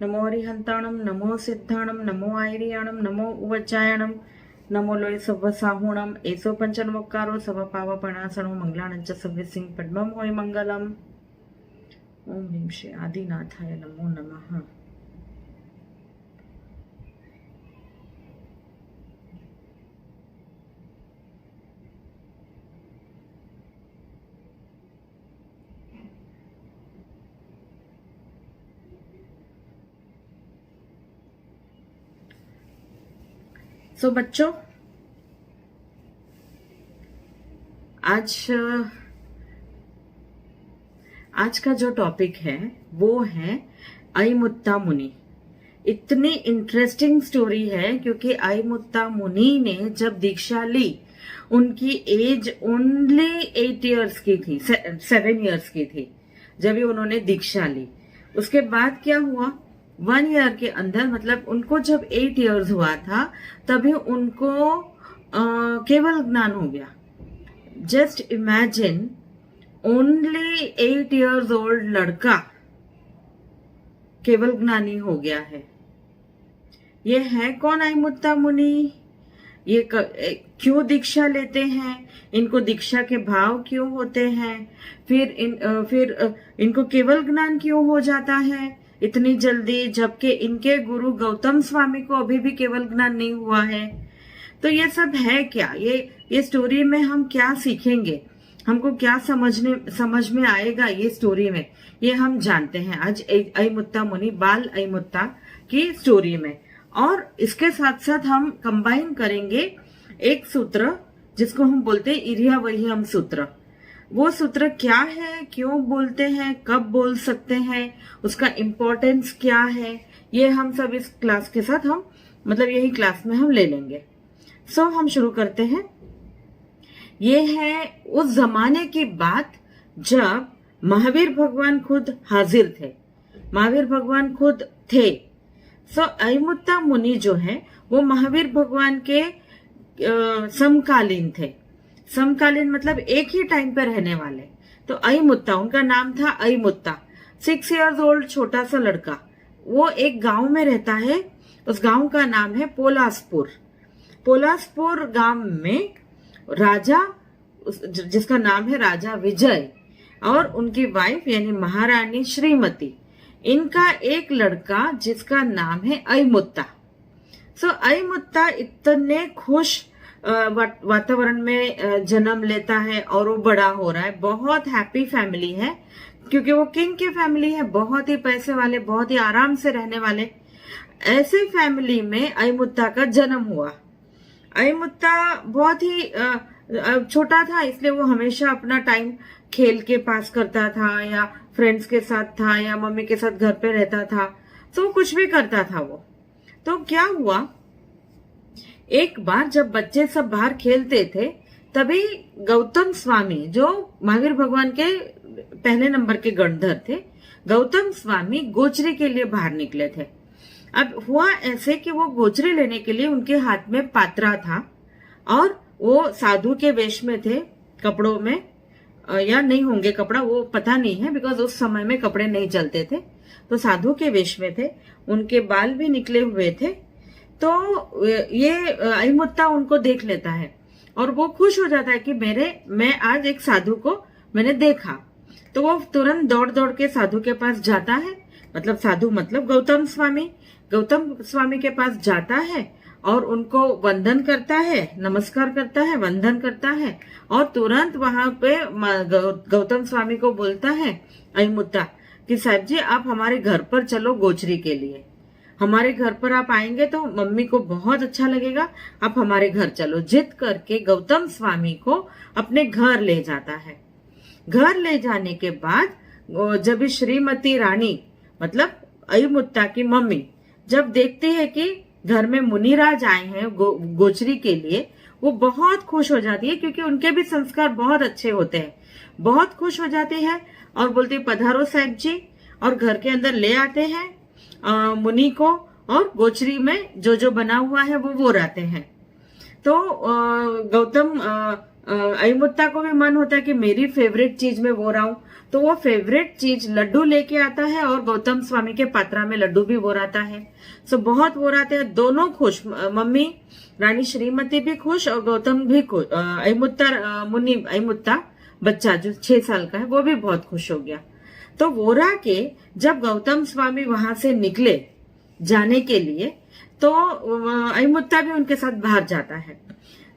नमो हरिहंताणम, नमो सिद्धाणम, नमो आयरियाणम, नमो उवचायणम, नमो लोय सव्व साहुणम, एसो पंचनमोक्कारो सव पावपणासणो मंगलानंच सव्यसिंह पद्मम होय मंगलम। ओम ह्रीं श्री आदिनाथाय नमो नमः। सो बच्चों, आज का जो टॉपिक है वो है अयमुत्ता मुनि। इतनी इंटरेस्टिंग स्टोरी है क्योंकि अयमुत्ता मुनि ने जब दीक्षा ली उनकी एज ओनली 8 इयर्स की थी, 7 इयर्स की थी जब उन्होंने दीक्षा ली। उसके बाद क्या हुआ, 1 ईयर के अंदर, मतलब उनको जब 8 इयर्स हुआ था तभी उनको केवल ज्ञान हो गया। Just imagine, only 8 years old लड़का केवल ज्ञानी हो गया है। ये है कौन अयमुत्ता मुनि? ये क्यों दीक्षा लेते हैं? इनको दीक्षा के भाव क्यों होते हैं? फिर इनको केवल ज्ञान क्यों हो जाता है इतनी जल्दी, जबकि इनके गुरु गौतम स्वामी को अभी भी केवल ज्ञान नहीं हुआ है? तो ये सब है क्या? ये स्टोरी में हम क्या सीखेंगे, हमको क्या समझ में आएगा ये स्टोरी में, ये हम जानते हैं आज अयमुत्ता मुनि, बाल अयमुत्ता की स्टोरी में। और इसके साथ साथ हम कंबाइन करेंगे एक सूत्र जिसको हम बोलते हैं इरियावहियम सूत्र। वो सूत्र क्या है, क्यों बोलते हैं, कब बोल सकते हैं, उसका इम्पोर्टेंस क्या है, ये हम सब इस क्लास के साथ यही क्लास में हम ले लेंगे। सो हम शुरू करते हैं। ये है उस जमाने की बात जब महावीर भगवान खुद हाजिर थे, महावीर भगवान खुद थे। सो अयमुत्ता मुनि जो है वो महावीर भगवान के समकालीन थे। समकालीन मतलब एक ही टाइम पे रहने वाले। तो अयमुत्ता, उनका नाम था अयमुत्ता। 6 इयर्स ओल्ड छोटा सा लड़का, वो एक गांव में रहता है। उस गांव का नाम है पोलासपुर। पोलासपुर गांव में राजा, जिसका नाम है राजा विजय, और उनकी वाइफ यानी महारानी श्रीमती, इनका एक लड़का जिसका नाम है अयमुत्ता। सो अयमुत्ता इतने खुश वातावरण में जन्म लेता है और वो बड़ा हो रहा है। बहुत हैप्पी फैमिली है क्योंकि वो किंग की फैमिली है, बहुत ही पैसे वाले, बहुत ही आराम से रहने वाले। ऐसे फैमिली में अयमुत्ता का जन्म हुआ। अयमुत्ता बहुत ही छोटा था, इसलिए वो हमेशा अपना टाइम खेल के पास करता था, या फ्रेंड्स के साथ था, या मम्मी के साथ घर पे रहता था। तो कुछ भी करता था वो। तो क्या हुआ, एक बार जब बच्चे सब बाहर खेलते थे तभी गौतम स्वामी, जो महावीर भगवान के पहले नंबर के गणधर थे, गौतम स्वामी गोचरी के लिए बाहर निकले थे। अब हुआ ऐसे कि वो गोचरी लेने के लिए उनके हाथ में पात्रा था और वो साधु के वेश में थे, कपड़ों में, या नहीं होंगे कपड़ा, वो पता नहीं है, बिकॉज उस समय में कपड़े नहीं चलते थे। तो साधु के वेश में थे, उनके बाल भी निकले हुए थे। तो ये अयमुत्ता उनको देख लेता है और वो खुश हो जाता है कि मैं आज एक साधु को मैंने देखा। तो वो तुरंत दौड़ दौड़ के साधु के पास जाता है, मतलब साधु मतलब गौतम स्वामी के पास जाता है और उनको वंदन करता है, नमस्कार करता है, वंदन करता है, और तुरंत वहां पे गौतम स्वामी को बोलता है अयमुत्ता कि साहब जी आप हमारे घर पर चलो गोचरी के लिए, हमारे घर पर आप आएंगे तो मम्मी को बहुत अच्छा लगेगा, आप हमारे घर चलो। जिद करके गौतम स्वामी को अपने घर ले जाता है। घर ले जाने के बाद जब श्रीमती रानी, मतलब अयमुत्ता की मम्मी, जब देखती है कि घर में मुनिराज आए हैं गोचरी के लिए, वो बहुत खुश हो जाती है क्योंकि उनके भी संस्कार बहुत अच्छे होते हैं। बहुत खुश हो जाती है और बोलती है पधारो साहब जी, और घर के अंदर ले आते हैं मुनि को, और गोचरी में जो जो बना हुआ है वो रहते हैं। तो अयमुत्ता को भी मन होता है कि मेरी फेवरेट चीज में वो रहा हूं, तो वो फेवरेट चीज लड्डू लेके आता है और गौतम स्वामी के पात्रा में लड्डू भी बोराता है। सो बहुत बोराते हैं, दोनों खुश, मम्मी रानी श्रीमती भी खुश और गौतम भी खुश। अयमुत्ता बच्चा जो 6 साल का है वो भी बहुत खुश हो गया। तो वोरा के जब गौतम स्वामी वहां से निकले जाने के लिए, तो अयमुत्ता भी उनके साथ बाहर जाता है।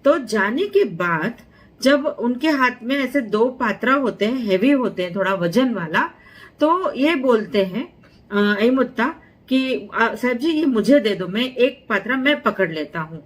तो जाने के बाद जब उनके हाथ में ऐसे 2 पात्रा होते हैं, हेवी होते हैं, थोड़ा वजन वाला, तो ये बोलते हैं अयमुत्ता कि साहब जी ये मुझे दे दो, मैं एक पात्रा मैं पकड़ लेता हूँ।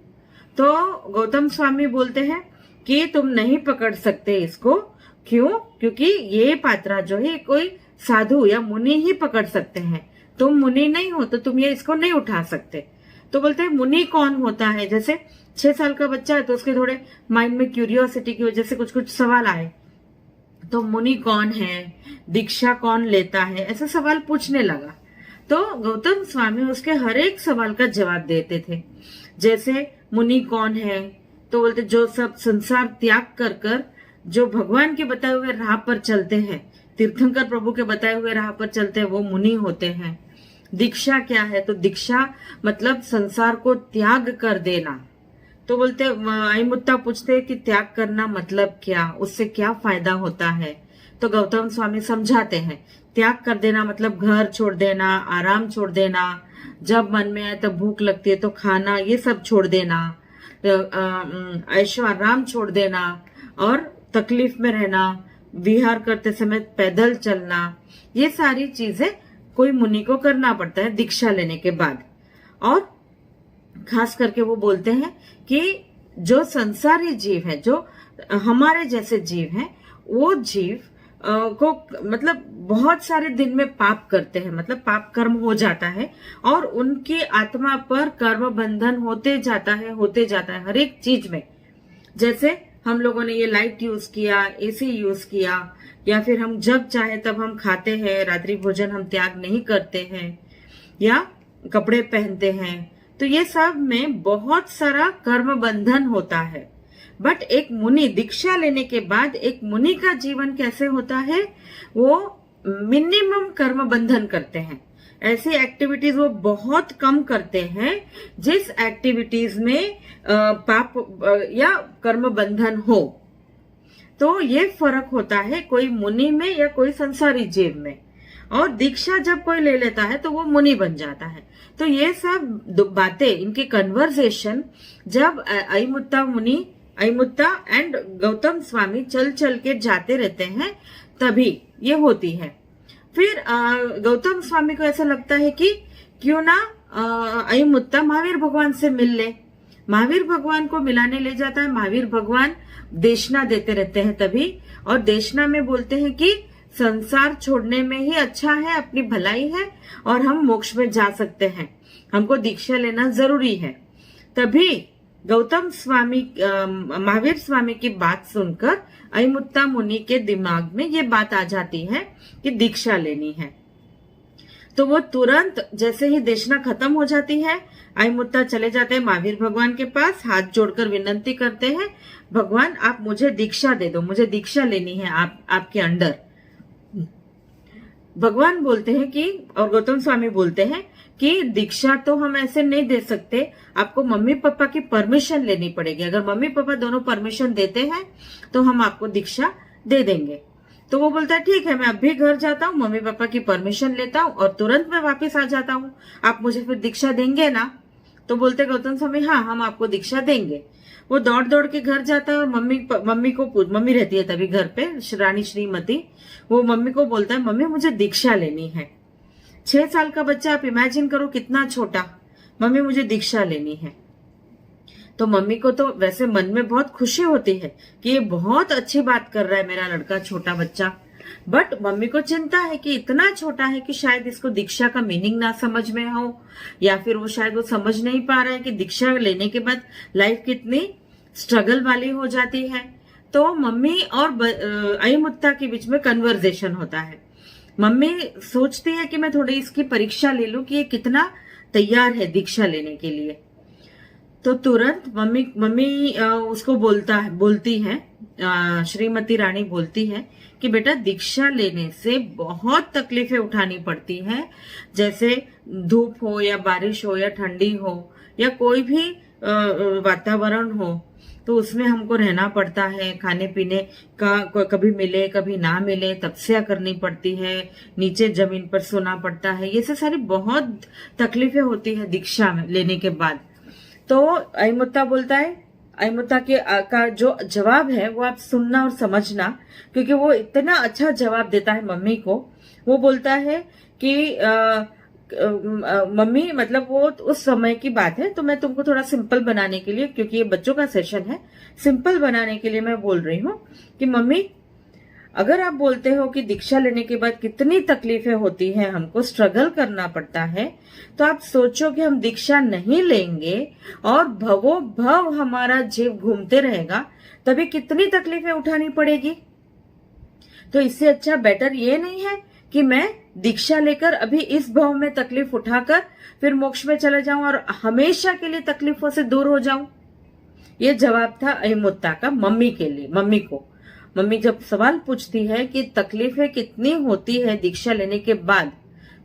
तो गौतम स्वामी बोलते हैं कि तुम नहीं पकड़ सकते इसको। क्यों? क्योंकि ये पात्रा जो है कोई साधु या मुनि ही पकड़ सकते हैं, तुम मुनि नहीं हो तो तुम ये इसको नहीं उठा सकते। तो बोलते हैं मुनि कौन होता है? जैसे 6 साल का बच्चा है तो उसके थोड़े माइंड में क्यूरियोसिटी की वजह से कुछ कुछ सवाल आए, तो मुनि कौन है, दीक्षा कौन लेता है, ऐसा सवाल पूछने लगा। तो गौतम स्वामी उसके हर एक सवाल का जवाब देते थे। जैसे मुनि कौन है, तो बोलते जो सब संसार त्याग कर कर जो भगवान के बताए हुए राह पर चलते हैं, तीर्थंकर प्रभु के बताए हुए राह पर चलते हैं, वो मुनि होते हैं। दीक्षा क्या है? तो दीक्षा मतलब संसार को त्याग कर देना। तो बोलते अयमुत्ता पूछते कि त्याग करना मतलब क्या, उससे क्या फायदा होता है? तो गौतम स्वामी समझाते हैं, त्याग कर देना मतलब घर छोड़ देना, आराम छोड़ देना, जब मन में आए तब भूख लगती है तो खाना, ये सब छोड़ देना, ऐशो आराम छोड़ देना और तकलीफ में रहना, विहार करते समय पैदल चलना, ये सारी चीजें कोई मुनि को करना पड़ता है दीक्षा लेने के बाद। और खास करके वो बोलते हैं कि जो संसारी जीव है, जो हमारे जैसे जीव हैं, वो जीव को मतलब बहुत सारे दिन में पाप करते हैं, मतलब पाप कर्म हो जाता है और उनकी आत्मा पर कर्म बंधन होते जाता है हर एक चीज में। जैसे हम लोगों ने ये लाइट यूज किया, एसी यूज किया, या फिर हम जब चाहे तब हम खाते हैं, रात्रि भोजन हम त्याग नहीं करते हैं, या कपड़े पहनते हैं, तो ये सब में बहुत सारा कर्म बंधन होता है। बट एक मुनि दीक्षा लेने के बाद एक मुनि का जीवन कैसे होता है? वो मिनिमम कर्म बंधन करते हैं, ऐसी एक्टिविटीज वो बहुत कम करते हैं जिस एक्टिविटीज में पाप या कर्म बंधन हो। तो ये फर्क होता है कोई मुनि में या कोई संसारी जीव में। और दीक्षा जब कोई ले लेता है तो वो मुनि बन जाता है। तो ये सब बातें, इनकी कन्वर्सेशन जब अयमुत्ता एंड गौतम स्वामी चल चल के जाते रहते हैं तभी ये होती है। फिर गौतम स्वामी को ऐसा लगता है कि क्यों ना अयमुत्ता महावीर भगवान से मिल ले। महावीर भगवान को मिलाने ले जाता है। महावीर भगवान देशना देते रहते हैं तभी, और देशना में बोलते हैं कि संसार छोड़ने में ही अच्छा है, अपनी भलाई है और हम मोक्ष में जा सकते हैं, हमको दीक्षा लेना जरूरी है। तभी गौतम स्वामी महावीर स्वामी की बात सुनकर अयमुत्ता मुनि के दिमाग में ये बात आ जाती है कि दीक्षा लेनी है। तो वो तुरंत जैसे ही देशना खत्म हो जाती है, अयमुत्ता चले जाते हैं महावीर भगवान के पास, हाथ जोड़कर विनंती करते हैं, भगवान आप मुझे दीक्षा दे दो, मुझे दीक्षा लेनी है आपके अंडर। भगवान बोलते हैं कि, और गौतम स्वामी बोलते हैं कि दीक्षा तो हम ऐसे नहीं दे सकते, आपको मम्मी पापा की परमिशन लेनी पड़ेगी। अगर मम्मी पापा दोनों परमिशन देते हैं तो हम आपको दीक्षा दे देंगे। तो वो बोलता है ठीक है, मैं अभी घर जाता हूँ, मम्मी पापा की परमिशन लेता हूँ और तुरंत मैं वापस आ जाता हूँ, आप मुझे फिर दीक्षा देंगे ना? तो बोलते गौतम स्वामी हाँ, हम आपको दीक्षा देंगे। वो दौड़ दौड़ के घर जाता है और मम्मी रहती है तभी घर पे, रानी श्रीमती, वो मम्मी को बोलता है मम्मी मुझे दीक्षा लेनी है। 6 साल का बच्चा, आप इमेजिन करो कितना छोटा, मम्मी मुझे दीक्षा लेनी है। तो मम्मी को तो वैसे मन में बहुत खुशी होती है कि ये बहुत अच्छी बात कर रहा है मेरा लड़का, छोटा बच्चा, बट मम्मी को चिंता है कि इतना छोटा है कि शायद इसको दीक्षा का मीनिंग ना समझ में हो, या फिर वो शायद वो समझ नहीं पा रहा है कि दीक्षा लेने के बाद लाइफ कितनी स्ट्रगल वाली हो जाती है। तो मम्मी और अयमुत्ता के बीच में कन्वर्सेशन होता है। मम्मी सोचती है कि मैं थोड़ी इसकी परीक्षा ले लूं कि ये कितना तैयार है दीक्षा लेने के लिए। तो तुरंत मम्मी उसको बोलती है श्रीमती रानी बोलती है कि बेटा दीक्षा लेने से बहुत तकलीफें उठानी पड़ती है, जैसे धूप हो या बारिश हो या ठंडी हो या कोई भी वातावरण हो, तो उसमें हमको रहना पड़ता है। खाने पीने का कभी मिले कभी ना मिले, तपस्या करनी पड़ती है, नीचे जमीन पर सोना पड़ता है, ये सब सारी बहुत तकलीफें होती है दीक्षा लेने के बाद। तो अहिमुत्ता बोलता है, अहिमुत्ता का जो जवाब है वो आप सुनना और समझना, क्योंकि वो इतना अच्छा जवाब देता है मम्मी को। वो बोलता है कि मम्मी, मतलब वो उस समय की बात है, तो मैं तुमको थोड़ा सिंपल बनाने के लिए, क्योंकि ये बच्चों का सेशन है, सिंपल बनाने के लिए मैं बोल रही हूँ कि मम्मी, अगर आप बोलते हो कि दीक्षा लेने के बाद कितनी तकलीफें होती हैं, हमको स्ट्रगल करना पड़ता है, तो आप सोचो कि हम दीक्षा नहीं लेंगे और भवो भव हमारा जीव घूमते रहेगा, तभी कितनी तकलीफें उठानी पड़ेगी। तो इससे अच्छा बेटर ये नहीं है कि मैं दीक्षा लेकर अभी इस भव में तकलीफ उठाकर फिर मोक्ष में चले जाऊं और हमेशा के लिए तकलीफों से दूर हो जाऊं। ये जवाब था अहिमुत्ता का मम्मी के लिए। मम्मी को, मम्मी जब सवाल पूछती है कि तकलीफें कितनी होती है दीक्षा लेने के बाद,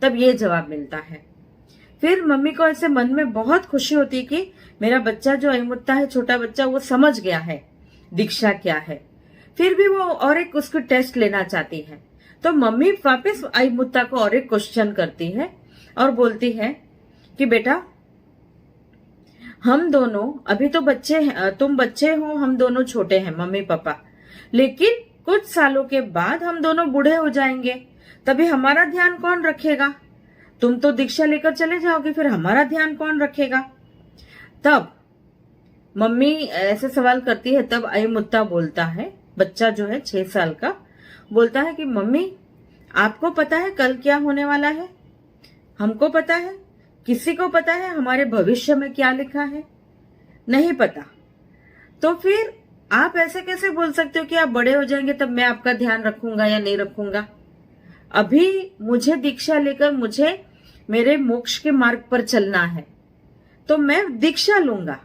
तब ये जवाब मिलता है। फिर मम्मी को ऐसे मन में बहुत खुशी होती है कि मेरा बच्चा जो अहिमुत्ता है, छोटा बच्चा, वो समझ गया है दीक्षा क्या है। फिर भी वो और एक उसको टेस्ट लेना चाहती है, तो मम्मी वापस अहिमुत्ता को और एक क्वेश्चन करती है और बोलती है कि बेटा, हम दोनों अभी तो बच्चे हैं, तुम बच्चे हो, हम दोनों छोटे हैं मम्मी पापा, लेकिन कुछ सालों के बाद हम दोनों बूढ़े हो जाएंगे, तभी हमारा ध्यान कौन रखेगा? तुम तो दीक्षा लेकर चले जाओगे, फिर हमारा ध्यान कौन रखेगा? तब मम्मी ऐसे सवाल करती है, तब अहिमुत्ता बोलता है, बच्चा जो है 6 साल का, बोलता है कि मम्मी, आपको पता है कल क्या होने वाला है? हमको पता है? किसी को पता है हमारे भविष्य में क्या लिखा है? नहीं पता। तो फिर आप ऐसे कैसे बोल सकते हो कि आप बड़े हो जाएंगे तब मैं आपका ध्यान रखूंगा या नहीं रखूंगा? अभी मुझे दीक्षा लेकर मुझे मेरे मोक्ष के मार्ग पर चलना है, तो मैं दीक्षा लूंगा।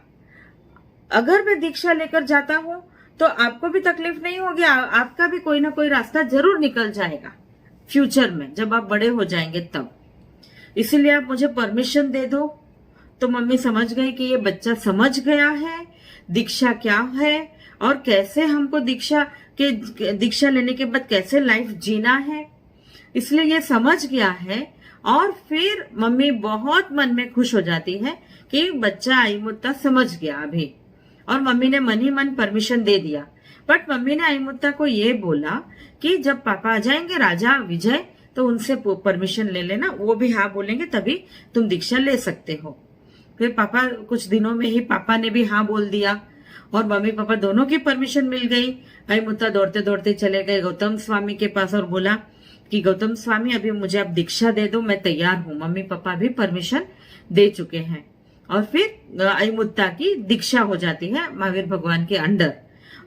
अगर मैं दीक्षा लेकर जाता हूं तो आपको भी तकलीफ नहीं होगी, आपका भी कोई ना कोई रास्ता जरूर निकल जाएगा फ्यूचर में, जब आप बड़े हो जाएंगे तब। इसीलिए आप मुझे परमिशन दे दो। तो मम्मी समझ गई कि ये बच्चा समझ गया है दीक्षा क्या है और कैसे हमको दीक्षा लेने के बाद कैसे लाइफ जीना है, इसलिए ये समझ गया है। और फिर मम्मी बहुत मन में खुश हो जाती है कि बच्चा अहिमुत्ता समझ गया अभी, और मम्मी ने मन ही मन परमिशन दे दिया। बट मम्मी ने अहिमुत्ता को ये बोला कि जब पापा आ जाएंगे राजा विजय, तो उनसे परमिशन ले लेना, वो भी हाँ बोलेंगे तभी तुम दीक्षा ले सकते हो। फिर पापा कुछ दिनों में ही पापा ने भी हाँ बोल दिया और मम्मी पापा दोनों की परमिशन मिल गई। अहिमुत्ता दौड़ते दौड़ते चले गए गौतम स्वामी के पास और बोला कि गौतम स्वामी, अभी मुझे आप दीक्षा दे दो, मैं तैयार हूँ। मम्मी पापा भी परमिशन दे चुके हैं। और फिर अहिमुत्ता की दीक्षा हो जाती है महावीर भगवान के अंडर,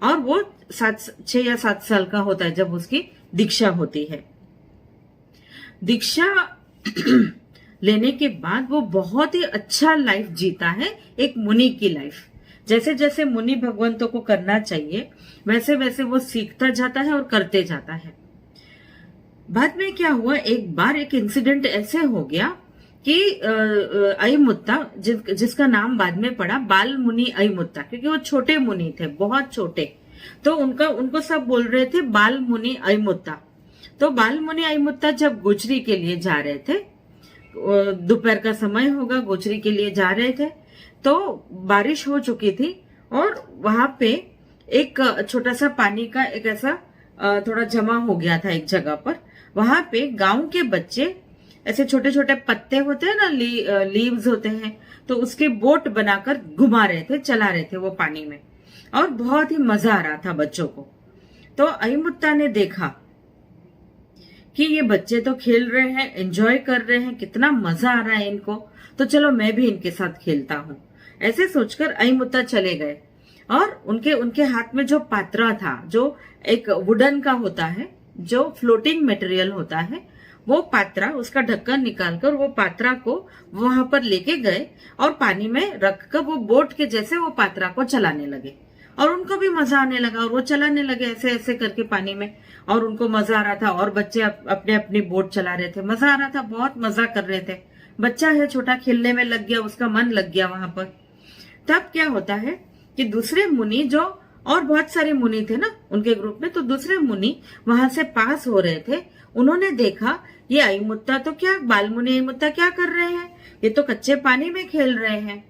और वो 6 या 7 साल का होता है जब उसकी दीक्षा होती है। दीक्षा लेने के बाद वो बहुत ही अच्छा लाइफ जीता है, एक मुनि की लाइफ। जैसे जैसे मुनि भगवंतों को करना चाहिए वैसे वैसे वो सीखता जाता है और करते जाता है। बाद में क्या हुआ, एक बार एक इंसिडेंट ऐसे हो गया कि अहिमुत्ता, जिसका नाम बाद में पड़ा बाल मुनि अहिमुत्ता, क्योंकि वो छोटे मुनि थे, बहुत छोटे, तो उनको सब बोल रहे थे बाल मुनि अहिमुत्ता। तो बाल मुनि अहिमुत्ता जब गोचरी के लिए जा रहे थे, दोपहर का समय होगा, गोचरी के लिए जा रहे थे, तो बारिश हो चुकी थी और वहां पे एक छोटा सा पानी का एक ऐसा थोड़ा जमा हो गया था एक जगह पर। वहां पे गांव के बच्चे ऐसे छोटे छोटे पत्ते होते हैं ना, लीव्स होते हैं, तो उसके बोट बनाकर घुमा रहे थे, चला रहे थे वो पानी में, और बहुत ही मजा आ रहा था बच्चों को। तो अहिमुत्ता ने देखा कि ये बच्चे तो खेल रहे हैं, एंजॉय कर रहे हैं, कितना मजा आ रहा है इनको, तो चलो मैं भी इनके साथ खेलता हूँ। ऐसे सोचकर अहिमुत्ता चले गए और उनके हाथ में जो पात्रा था, जो एक वुडन का होता है, जो फ्लोटिंग मटेरियल होता है, वो पात्रा, उसका ढक्कन निकालकर वो पात्रा को वहां पर लेके गए और पानी में रखकर वो बोट के जैसे वो पात्रा को चलाने लगे। और उनको भी मजा आने लगा और वो चलाने लगे ऐसे ऐसे करके पानी में, और उनको मजा आ रहा था। और बच्चे अपने अपनी बोट चला रहे थे, मजा आ रहा था, बहुत मजा कर रहे थे। बच्चा है छोटा, खेलने में लग गया, उसका मन लग गया वहां पर। तब क्या होता है कि दूसरे मुनि, जो और बहुत सारे मुनि थे ना उनके ग्रुप में, तो दूसरे मुनि वहां से पास हो रहे थे। उन्होंने देखा ये अयमुत्ता तो क्या, बालमुनि अयमुत्ता क्या कर रहे हैं, ये तो कच्चे पानी में खेल रहे हैं।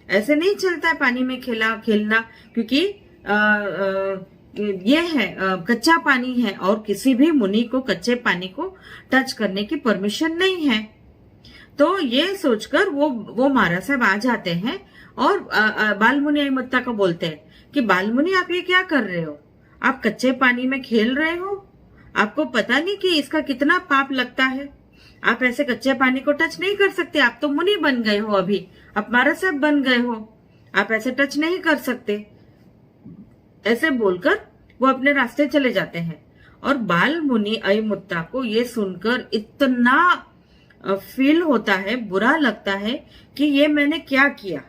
ऐसे नहीं चलता है पानी में खेलना, क्योंकि ये है कच्चा पानी है और किसी भी मुनि को कच्चे पानी को टच करने की परमिशन नहीं है। तो ये सोचकर वो महाराज साहब आ जाते हैं और बालमुनि अयमुत्ता को बोलते हैं कि बालमुनि आप ये क्या कर रहे हो, आप कच्चे पानी में खेल रहे हो, आपको पता नहीं कि इसका कितना पाप लगता है, आप ऐसे कच्चे पानी को टच नहीं कर सकते, आप तो मुनि बन गए हो, अभी आप महाराज साहब बन गए हो, आप ऐसे टच नहीं कर सकते। ऐसे बोलकर वो अपने रास्ते चले जाते हैं। और बालमुनि अयमुत्ता को ये सुनकर इतना फील होता है, बुरा लगता है कि ये मैंने क्या किया,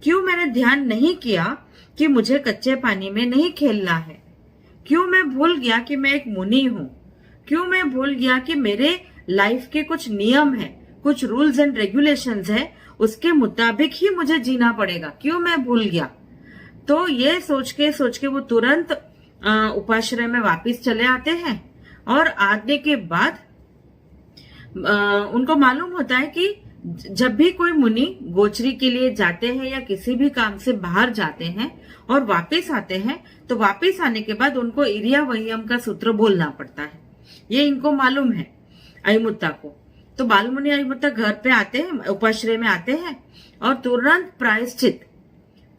क्यों मैंने ध्यान नहीं किया कि मुझे कच्चे पानी में नहीं खेलना है, क्यों मैं भूल गया कि मैं एक मुनि हूं, क्यों मैं भूल गया कि मेरे लाइफ के कुछ नियम है, कुछ रूल्स एंड रेगुलेशंस है, उसके मुताबिक ही मुझे जीना पड़ेगा, क्यों मैं भूल गया। तो ये सोच के वो तुरंत उपाश्रय में वापस चले आते हैं। और आने के बाद उनको मालूम होता है कि जब भी कोई मुनि गोचरी के लिए जाते हैं या किसी भी काम से बाहर जाते हैं और वापस आते हैं, तो वापस आने के बाद उनको इरिया वह्यम का सूत्र बोलना पड़ता है। ये इनको मालूम है अयमुत्ता को। तो बालमुनि अयमुत्ता घर पे आते हैं, उपाश्रय में आते हैं और तुरंत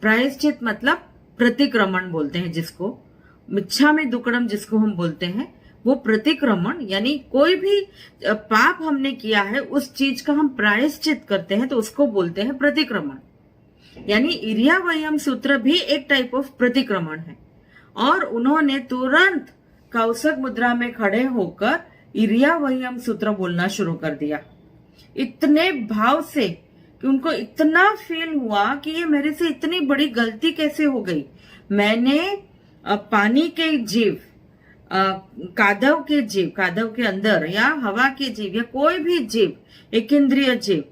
प्रायश्चित मतलब प्रतिक्रमण बोलते हैं जिसको, मिच्छामि दुक्कडम जिसको हम बोलते हैं, वो प्रतिक्रमण यानी कोई भी पाप हमने किया है उस चीज का हम प्रायश्चित करते हैं, तो उसको बोलते हैं प्रतिक्रमण। यानी इरिया वह्यम सूत्र भी एक टाइप ऑफ प्रतिक्रमण है। और उन्होंने तुरंत कौसक मुद्रा में खड़े होकर इरिया वह्यम सूत्र बोलना शुरू कर दिया, इतने भाव से कि उनको इतना फील हुआ कि ये मेरे से इतनी बड़ी गलती कैसे हो गई। मैंने पानी के जीव, कादव के अंदर या हवा के जीव या कोई भी जीव, एक इंद्रिय जीव,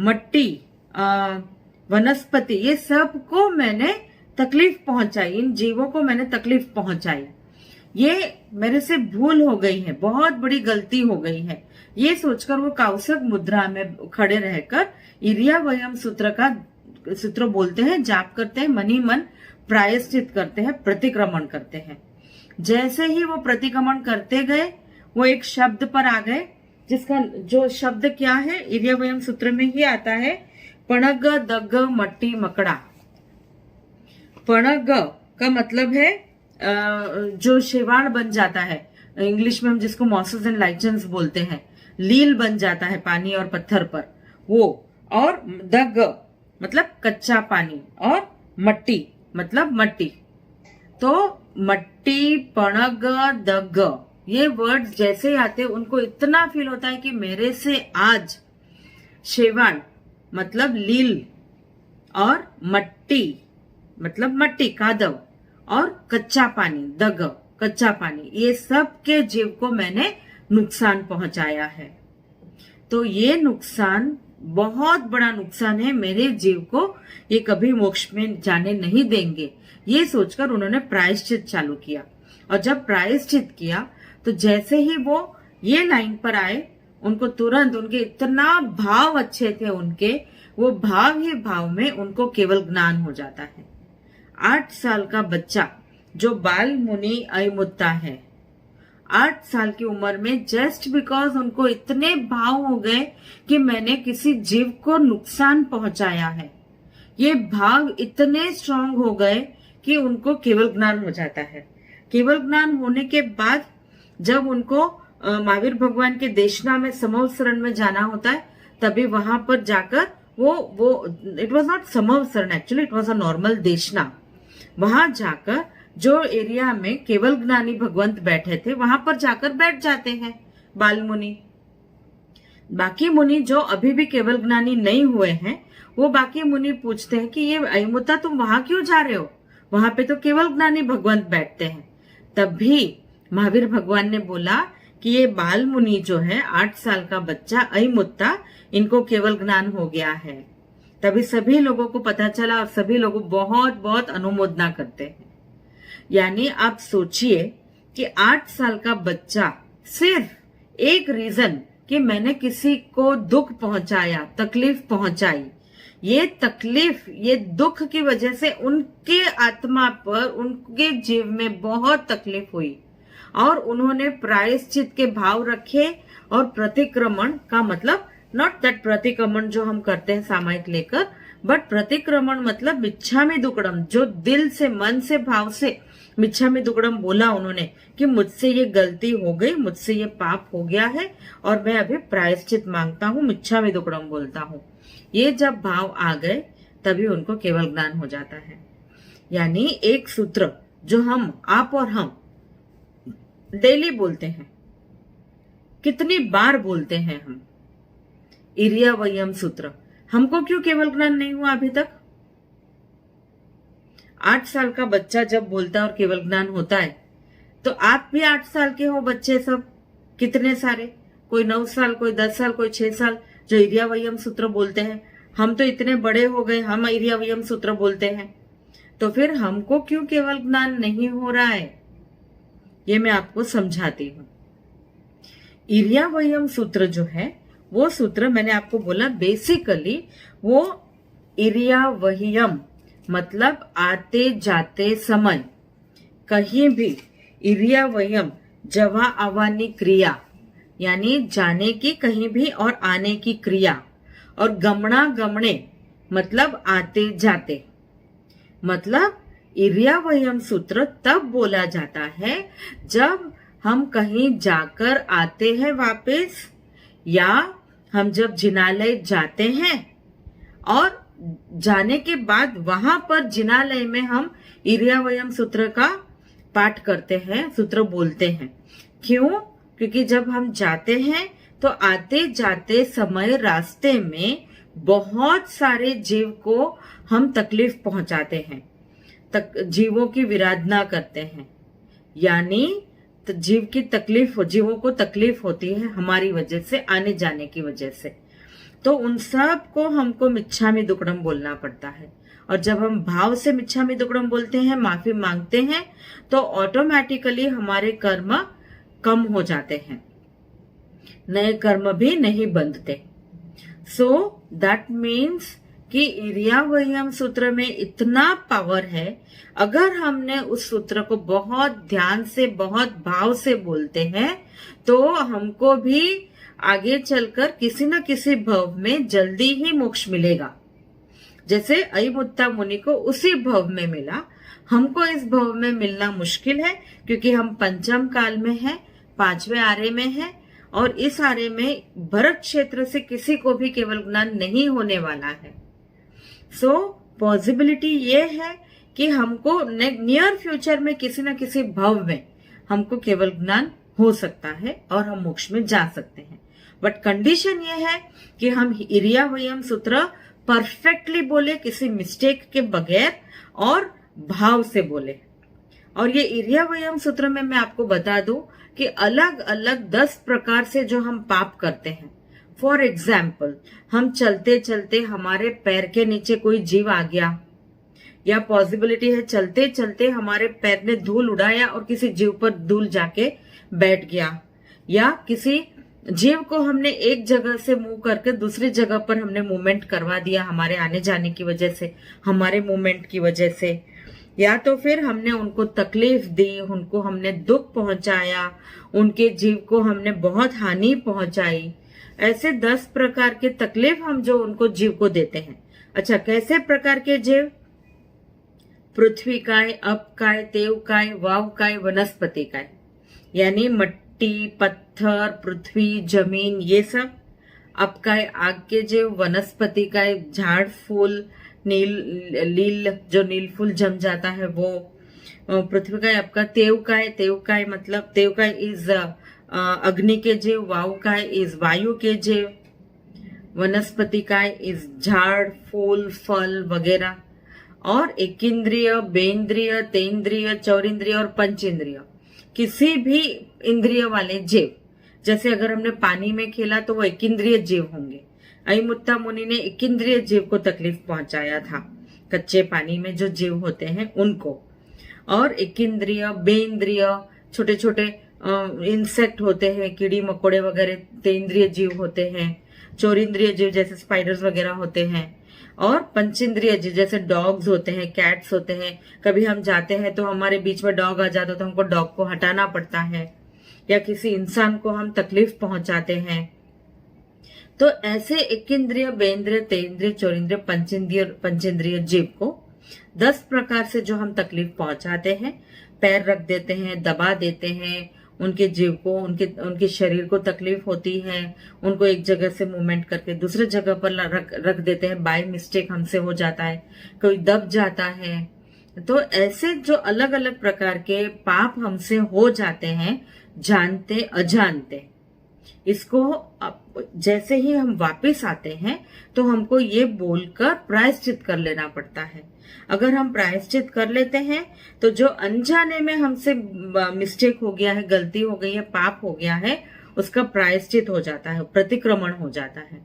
मट्टी, वनस्पति, ये सबको मैंने तकलीफ पहुंचाई, इन जीवों को मैंने तकलीफ पहुंचाई। ये मेरे से भूल हो गई है, बहुत बड़ी गलती हो गई है। ये सोचकर वो कौसक मुद्रा में खड़े रहकर इरिया वह्यम सूत्र बोलते हैं, जाप करते हैं, मनी मन प्रायश्चित करते हैं, प्रतिक्रमण करते हैं। जैसे ही वो प्रतिक्रमण करते गए, वो एक शब्द पर आ गए, जिसका जो शब्द क्या है इरिया वह्यम सूत्र में ही आता है, पणग दग मट्टी मकड़ा। पणग का मतलब है जो शेवाड़ बन जाता है, इंग्लिश में हम जिसको मॉसेस एंड लाइचन्स बोलते हैं, लील बन जाता है पानी और पत्थर पर वो, और दग मतलब कच्चा पानी, और मट्टी मतलब मट्टी। तो मट्टी, पणग, दग, ये वर्ड्स जैसे आते उनको इतना फील होता है कि मेरे से आज शेवाड़ मतलब लील और मट्टी मतलब मट्टी कादव और कच्चा पानी दग कच्चा पानी, ये सब के जीव को मैंने नुकसान पहुंचाया है। तो ये नुकसान बहुत बड़ा नुकसान है, मेरे जीव को ये कभी मोक्ष में जाने नहीं देंगे। ये सोचकर उन्होंने प्रायश्चित चालू किया। और जब प्रायश्चित किया तो जैसे ही वो ये लाइन पर आए, उनको तुरंत, उनके इतना भाव अच्छे थे उनके, वो भाव ही भाव में उनको केवल ज्ञान हो जाता है। 8 साल का बच्चा जो बाल मुनि अयमुत्ता है, 8 साल की उम्र में जस्ट बिकॉज उनको इतने भाव हो गए कि मैंने किसी जीव को नुकसान पहुंचाया है, ये भाव इतने स्ट्रांग हो गए कि उनको केवल ज्ञान हो जाता है। केवल ज्ञान होने के बाद जब उनको महावीर भगवान के देशना में समवसरण में जाना होता है, तभी वहां पर जाकर वो इट वॉज नॉट समवसरण, actually it was a normal देशना। वहां जाकर जो एरिया में केवल ज्ञानी भगवंत बैठे थे, वहां पर जाकर बैठ जाते हैं बाल मुनि। बाकी मुनि जो अभी भी केवल ज्ञानी नहीं हुए हैं, वो बाकी मुनि पूछते हैं कि ये अयमुत्ता तुम वहां क्यों जा रहे हो, वहां पे तो केवल ज्ञानी भगवंत बैठते हैं। तब भी महावीर भगवान ने बोला कि ये बाल मुनि जो है 8 साल का बच्चा अयमुत्ता, इनको केवल ज्ञान हो गया है। तभी सभी लोगों को पता चला और सभी लोग बहुत बहुत अनुमोदना करते हैं। यानी आप सोचिए कि 8 साल का बच्चा सिर्फ एक रीजन कि मैंने किसी को दुख पहुंचाया, तकलीफ पहुंचाई, ये तकलीफ, ये दुख की वजह से उनके आत्मा पर, उनके जीव में बहुत तकलीफ हुई और उन्होंने प्रायश्चित के भाव रखे। और प्रतिक्रमण का मतलब नॉट दैट प्रतिक्रमण जो हम करते हैं सामायिक लेकर, बट प्रतिक्रमण मतलब मिच्छामि दुक्कडम, जो दिल से, मन से, भाव से मिच्छामि दुक्कडम बोला उन्होंने कि मुझसे ये गलती हो गई, मुझसे ये पाप हो गया है और मैं अभी प्रायश्चित मांगता हूँ, मिच्छामि दुक्कडम बोलता हूँ। ये जब भाव आ गए तभी उनको केवल ज्ञान हो जाता है। यानी एक सूत्र जो हम, आप और हम डेली बोलते हैं, कितनी बार बोलते हैं हम, इरिया वयम सूत्र, हमको क्यों केवल ज्ञान नहीं हुआ अभी तक? 8 साल का बच्चा जब बोलता है और केवल ज्ञान होता है, तो आप भी 8 साल के हो बच्चे सब, कितने सारे, कोई 9 साल, कोई 10 साल, कोई 6 साल, जो इरिया वयम सूत्र बोलते हैं। हम तो इतने बड़े हो गए, हम इरिया वयम सूत्र बोलते हैं, तो फिर हमको क्यों केवल ज्ञान नहीं हो रहा है? ये मैं आपको समझाती हूँ। इरिया वयम सूत्र जो है, वो सूत्र मैंने आपको बोला बेसिकली वो इरिया वयम मतलब आते जाते समय, कहीं भी इरिया वयम जवा आवानी क्रिया, यानी जाने की कहीं भी और आने की क्रिया, और गमना गमने मतलब आते जाते, मतलब इरिया वयम सूत्र तब बोला जाता है जब हम कहीं जाकर आते हैं वापस, या हम जब जिनालय जाते हैं और जाने के बाद वहां पर जिनालय में हम इरिया वयम सूत्र का पाठ करते हैं, सूत्र बोलते हैं। क्यों? क्योंकि जब हम जाते हैं तो आते जाते समय रास्ते में बहुत सारे जीव को हम तकलीफ पहुंचाते हैं, जीवों की विराधना करते हैं, यानी जीव की तकलीफ, जीवों को तकलीफ होती है हमारी वजह से, आने जाने की वजह से, तो उन सब को हमको मिच्छामि दुक्कडम बोलना पड़ता है। और जब हम भाव से मिच्छामि दुक्कडम बोलते हैं, माफी मांगते हैं, तो ऑटोमेटिकली हमारे कर्म कम हो जाते हैं, नए कर्म भी नहीं बंधते। सो दैट मीन्स कि इरिया वयम सूत्र में इतना पावर है, अगर हमने उस सूत्र को बहुत ध्यान से, बहुत भाव से बोलते हैं, तो हमको भी आगे चलकर किसी न किसी भव में जल्दी ही मोक्ष मिलेगा। जैसे अयमुत्ता मुनि को उसी भव में मिला, हमको इस भव में मिलना मुश्किल है, क्योंकि हम पंचम काल में हैं, 5वें आरे में हैं, और इस आरे में भरत क्षेत्र से किसी को भी केवल ज्ञान नहीं होने वाला है। सो पॉसिबिलिटी ये है कि हमको नियर फ्यूचर में किसी न किसी भव में हमको केवल ज्ञान हो सकता है और हम मोक्ष में जा सकते हैं। बट कंडीशन ये है कि हम इरिया वयम सूत्र परफेक्टली बोले, किसी मिस्टेक के बगैर, और भाव से बोले। और ये इरिया वयम सूत्र में मैं आपको बता दूं कि अलग अलग 10 प्रकार से जो हम पाप करते हैं। फॉर एग्जाम्पल, हम चलते चलते हमारे पैर के नीचे कोई जीव आ गया, या पॉसिबिलिटी है चलते चलते हमारे पैर ने धूल उड़ाया और किसी जीव पर धूल जाके बैठ गया, या किसी जीव को हमने एक जगह से मूव करके दूसरी जगह पर हमने मूवमेंट करवा दिया, हमारे आने जाने की वजह से, हमारे मूवमेंट की वजह से, या तो फिर हमने उनको तकलीफ दी, उनको हमने दुख पहुंचाया, उनके जीव को हमने बहुत हानि पहुंचाई। ऐसे 10 प्रकार के तकलीफ हम जो उनको जीव को देते हैं। अच्छा, कैसे प्रकार के जीव? पृथ्वी काय, अप काय, तेव काय, वाव काय, वनस्पति काय, यानी मट्टी, पत्थर, पृथ्वी, जमीन, ये सब। अप काय आग के जीव, वनस्पति काय झाड़ फूल, नील जो नील फूल जम जाता है वो, पृथ्वी काय आपका, तेव काय मतलब तेव काय इज अग्नि के जीव, वायुकाय इज वायु के जीव, वनस्पतिकाय इज झाड़, फूल, फल वगैरह, और एकिंद्रिय, बेंद्रिय, तेंद्रिय, चौरिंद्रिय और पंचेंद्रिय किसी भी इंद्रिय वाले जीव, जैसे अगर हमने पानी में खेला तो वो एकिंद्रिय जीव होंगे। अयिमुत्ता मुनि ने एकिंद्रिय जीव को तकलीफ पहुंचाया था, कच्चे पानी में जो जीव होते हैं उनको। और एकिंद्रिय, बेंद्रिय छोटे छोटे इंसेक्ट होते हैं, कीड़ी मकोड़े वगैरह तेंद्रिय जीव होते हैं। चौरिंद्रिय जीव जैसे स्पाइडर्स वगैरह होते हैं। और पंचेंद्रिय जीव जैसे डॉग्स होते हैं, कैट्स होते हैं। कभी हम जाते हैं तो हमारे बीच में डॉग आ जाता है तो हमको डॉग को हटाना पड़ता है, या किसी इंसान को हम तकलीफ पहुंचाते हैं। तो ऐसे एकिंद्रिय, बेंद्रिय, तेंद्रिय, चौरिंद्रिय, पंचेंद्रिय जीव को 10 प्रकार से जो हम तकलीफ पहुंचाते हैं, पैर रख देते हैं, दबा देते हैं, उनके जीव को, उनके शरीर को तकलीफ होती है, उनको एक जगह से मूवमेंट करके दूसरे जगह पर रख देते हैं, बाय मिस्टेक हमसे हो जाता है, कोई दब जाता है। तो ऐसे जो अलग अलग प्रकार के पाप हमसे हो जाते हैं, जानते अजानते, इसको जैसे ही हम वापस आते हैं तो हमको ये बोलकर प्रायश्चित कर लेना पड़ता है। अगर हम प्रायश्चित कर लेते हैं तो जो अनजाने में हमसे मिस्टेक हो गया है, गलती हो गई है, पाप हो गया है, उसका प्रायश्चित हो जाता है, प्रतिक्रमण हो जाता है।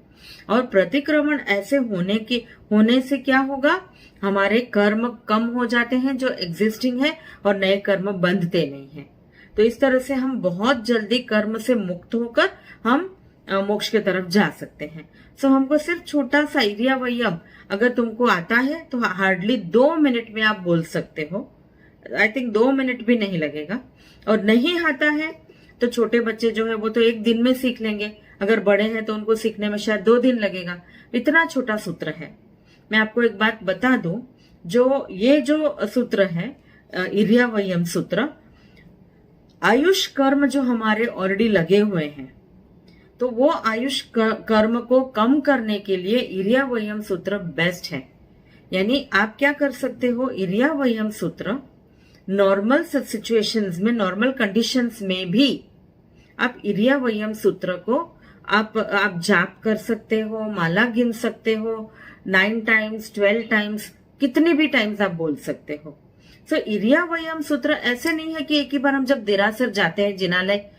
और प्रतिक्रमण ऐसे होने से क्या होगा, हमारे कर्म कम हो जाते हैं जो एग्जिस्टिंग है, और नए कर्म बंधते नहीं हैं। तो इस तरह से हम बहुत जल्दी कर्म से मुक्त होकर हम मोक्ष की तरफ जा सकते हैं। सो हमको सिर्फ छोटा सा एरिया वयम अगर तुमको आता है तो हार्डली 2 मिनट में आप बोल सकते हो। आई थिंक 2 मिनट भी नहीं लगेगा। और नहीं आता है तो छोटे बच्चे जो है वो तो 1 दिन में सीख लेंगे, अगर बड़े हैं तो उनको सीखने में शायद 2 दिन लगेगा। इतना छोटा सूत्र है। मैं आपको एक बात बता दूं, ये जो सूत्र है इरियावयम सूत्र, आयुष कर्म जो हमारे ऑलरेडी लगे हुए हैं, तो वो आयुष कर्म को कम करने के लिए इरियावयम सूत्र बेस्ट है। यानी आप क्या कर सकते हो, इरियावयम सूत्र नॉर्मल सिचुएशंस में, नॉर्मल कंडीशंस में भी आप इरियावयम सूत्र को आप जाप कर सकते हो, माला गिन सकते हो, 9 टाइम्स, 12 टाइम्स, कितने भी टाइम्स आप बोल सकते हो। सो इरियावयम सूत्र ऐसे नहीं है कि एक ही बार हम जब देरासर जाते हैं जिनालय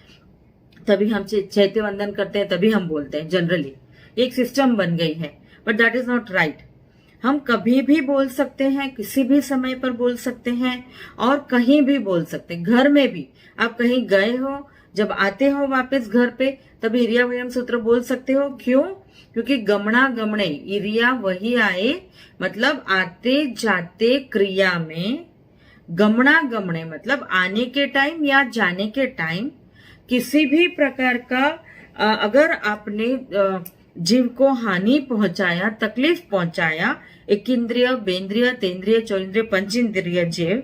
तभी हम चैत्य वंदन करते हैं तभी हम बोलते हैं। जनरली एक सिस्टम बन गई है, but that is not right. हम कभी भी बोल सकते हैं, किसी भी समय पर बोल सकते हैं, और कहीं भी बोल सकते हैं। घर में भी आप कहीं गए हो, जब आते हो वापस घर पे, तभी इरियावयम सूत्र बोल सकते हो। क्यों? क्योंकि गमना गमने, इरिया वही आए, मतलब आते जाते क्रिया में, गमना गमने मतलब आने के टाइम या जाने के टाइम किसी भी प्रकार का अगर आपने जीव को हानि पहुंचाया, तकलीफ पहुंचाया, एकिंद्रिय, बेंद्रिय, तेंद्रिय, चौरिंद्रिय, पंचेंद्रिय जीव,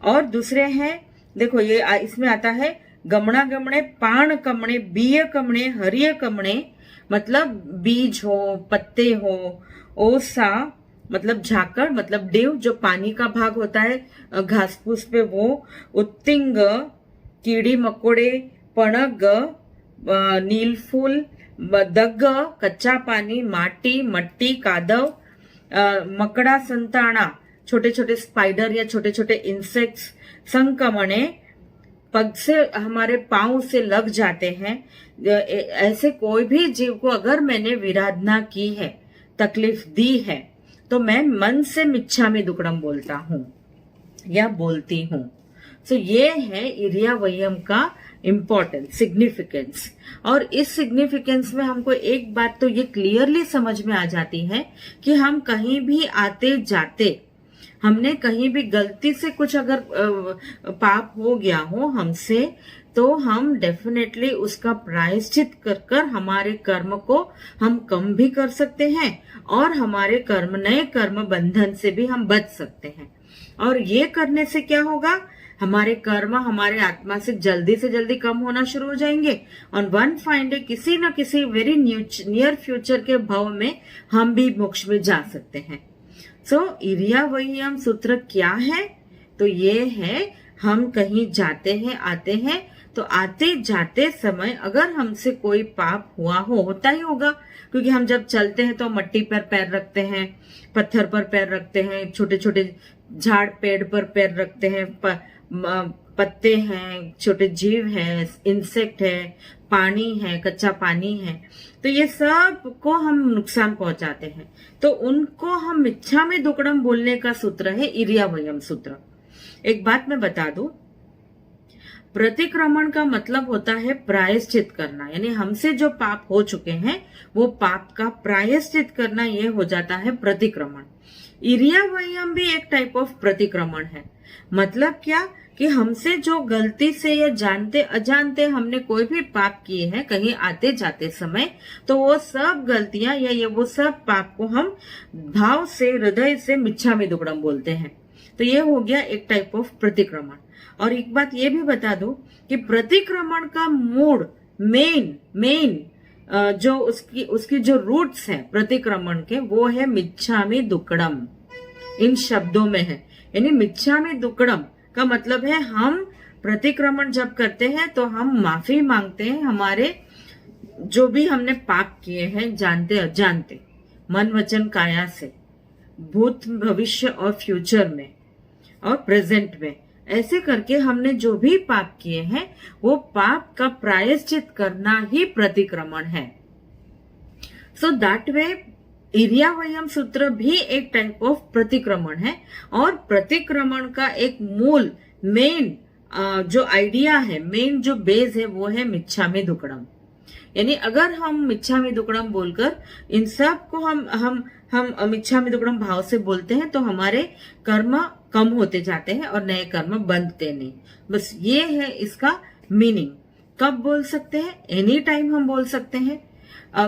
और दूसरे हैं, देखो ये इसमें आता है गमना गमने, पाण कमणे, बीय कमणे, हरिय कमणे, मतलब बीज हो, पत्ते हो, ओसा मतलब झाकड़, मतलब डेव जो पानी का भाग होता है घास फूस पे, वो, उत्तिंग कीड़ी मकोड़े, पणग, नीलफूल, दग कच्चा पानी, माटी, मट्टी, कादव, मकड़ा, संताना, छोटे छोटे स्पाइडर या छोटे छोटे इंसेक्ट्स, संकमणे, पग से हमारे पांव से लग जाते हैं। ऐसे कोई भी जीव को अगर मैंने विराधना की है, तकलीफ दी है, तो मैं मन से मिच्छामि दुक्कडम बोलता हूं या बोलती हूं। सो ये है इरियावयम का इम्पोर्टेंस, सिग्निफिकेंस। और इस सिग्निफिकेंस में हमको एक बात तो ये क्लियरली समझ में आ जाती है कि हम कहीं भी आते जाते, हमने कहीं भी गलती से कुछ अगर पाप हो गया हो हमसे, तो हम डेफिनेटली उसका प्रायश्चित कर हमारे कर्म को हम कम भी कर सकते हैं, और हमारे कर्म, नए कर्म बंधन से भी हम बच सकते हैं। और ये करने से क्या होगा, हमारे कर्म हमारे आत्मा से जल्दी कम होना शुरू हो जाएंगे, और वन फाइन डे किसी न किसी वेरी नियर फ्यूचर के भव में हम भी मोक्ष में जा सकते हैं। सो इरियावयम सूत्र क्या है, तो ये है, हम कहीं जाते हैं, आते हैं, तो आते जाते समय अगर हमसे कोई पाप हुआ होता ही होगा, क्योंकि हम जब चलते हैं तो मट्टी पर पैर रखते हैं, पत्थर पर पैर रखते हैं, छोटे छोटे झाड़ पेड़ पर पैर रखते हैं, पत्ते हैं, छोटे जीव हैं, इंसेक्ट है, पानी है, कच्चा पानी है, तो ये सब को हम नुकसान पहुंचाते हैं। तो उनको हम मिच्छामि दुक्कडम बोलने का सूत्र है इरियावयम सूत्र। एक बात मैं बता दूं, प्रतिक्रमण का मतलब होता है प्रायश्चित करना, यानी हमसे जो पाप हो चुके हैं वो पाप का प्रायश्चित करना, ये हो जाता है प्रतिक्रमण। इरियावयम भी एक टाइप ऑफ प्रतिक्रमण है। मतलब क्या कि हमसे जो गलती से या जानते अजानते हमने कोई भी पाप किए हैं कहीं आते जाते समय, तो वो सब गलतियां या ये वो सब पाप को हम भाव से, हृदय से मिच्छामि दुक्कडम बोलते हैं। तो ये हो गया एक टाइप ऑफ प्रतिक्रमण। और एक बात ये भी बता दो कि प्रतिक्रमण का मूड मेन जो उसकी जो रूट्स हैं प्रतिक्रमण के, वो है मिच्छामि दुक्कडम। इन शब्दों में है, यानी मिच्छामि दुक्कडम का मतलब है हम प्रतिक्रमण जब करते हैं तो हम माफी मांगते हैं हमारे जो भी हमने पाप किए हैं जानते अजानते, मन वचन काया से, भूत भविष्य और फ्यूचर में और प्रेजेंट में। ऐसे करके हमने जो भी पाप किए हैं वो पाप का प्रायश्चित करना ही प्रतिक्रमण है। सो दैट वे इरियावयम सूत्र भी एक टाइप ऑफ प्रतिक्रमण है। और प्रतिक्रमण का एक मूल मेन जो आइडिया है, मेन जो बेस है, वो है मिच्छामि दुक्कडम। यानी अगर हम मिच्छामि दुक्कडम बोलकर इन सब को हम मिच्छामि दुक्कडम भाव से बोलते हैं तो हमारे कर्म कम होते जाते हैं और नए कर्म बनते नहीं। बस ये है इसका मीनिंग। कब बोल सकते हैं? एनी टाइम हम बोल सकते हैं।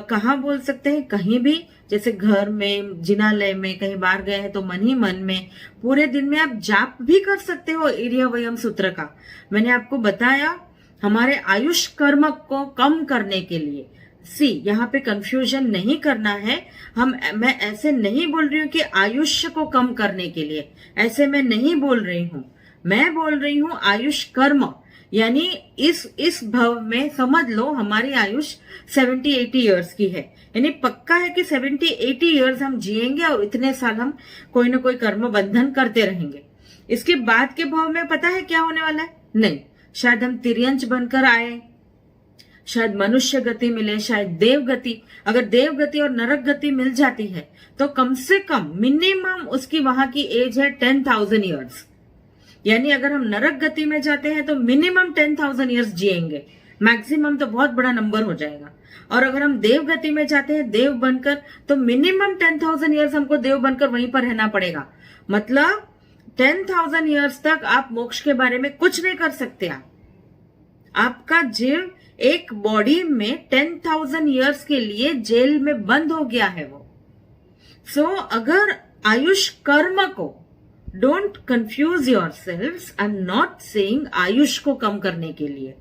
कहाँ बोल सकते हैं? कहीं भी, जैसे घर में, जिनालय में, कहीं बाहर गए हैं तो मन ही मन में। पूरे दिन में आप जाप भी कर सकते हो इरियावयम सूत्र का। मैंने आपको बताया हमारे आयुष कर्म को कम करने के लिए। यहाँ पे कंफ्यूजन नहीं करना है। मैं ऐसे नहीं बोल रही हूँ कि आयुष्य को कम करने के लिए, ऐसे मैं नहीं बोल रही हूँ। मैं बोल रही हूँ आयुष कर्म, यानी इस भव में समझ लो हमारी आयुष 70-80 इयर्स की है। यानी पक्का है कि 70-80 इयर्स हम जिएंगे और इतने साल हम कोई ना कोई कर्म बंधन करते रहेंगे। इसके बाद के भव में पता है क्या होने वाला है? नहीं, शायद हम तिर्यंच बनकर आए, शायद मनुष्य गति मिले, शायद देव गति। अगर देव गति और नरक गति मिल जाती है तो कम से कम मिनिमम उसकी वहां की एज है 10,000 इयर्स। यानी अगर हम नरक गति में जाते हैं तो मिनिमम 10,000 इयर्स जिएंगे, मैक्सिमम तो बहुत बड़ा नंबर हो जाएगा। और अगर हम देव गति में जाते हैं देव बनकर, तो मिनिमम 10,000 इयर्स हमको देव बनकर वहीं पर रहना पड़ेगा। मतलब 10,000 इयर्स तक आप मोक्ष के बारे में कुछ नहीं कर सकते। आपका जीव एक बॉडी में 10,000 इयर्स के लिए जेल में बंद हो गया है वो। सो अगर आयुष कर्म को, don't confuse yourselves, I am not saying Ayush को कम करने के लिए,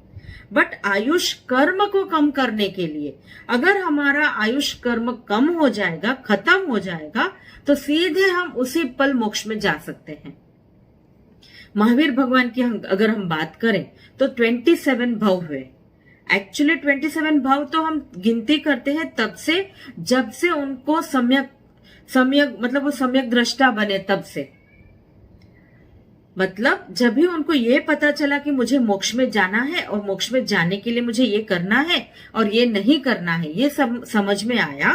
बट आयुष कर्म को कम करने के लिए। अगर हमारा आयुष कर्म कम हो जाएगा, खत्म हो जाएगा, तो सीधे हम उसी पल मोक्ष में जा सकते हैं। महावीर भगवान की अगर हम बात करें तो 27 भव हुए। एक्चुअली 27 भाव तो हम गिनती करते हैं तब से जब से उनको सम्यक मतलब वो सम्यक दृष्टा बने, तब से। मतलब जब भी उनको ये पता चला कि मुझे मोक्ष में जाना है और मोक्ष में जाने के लिए मुझे ये करना है और ये नहीं करना है, ये सब समझ में आया,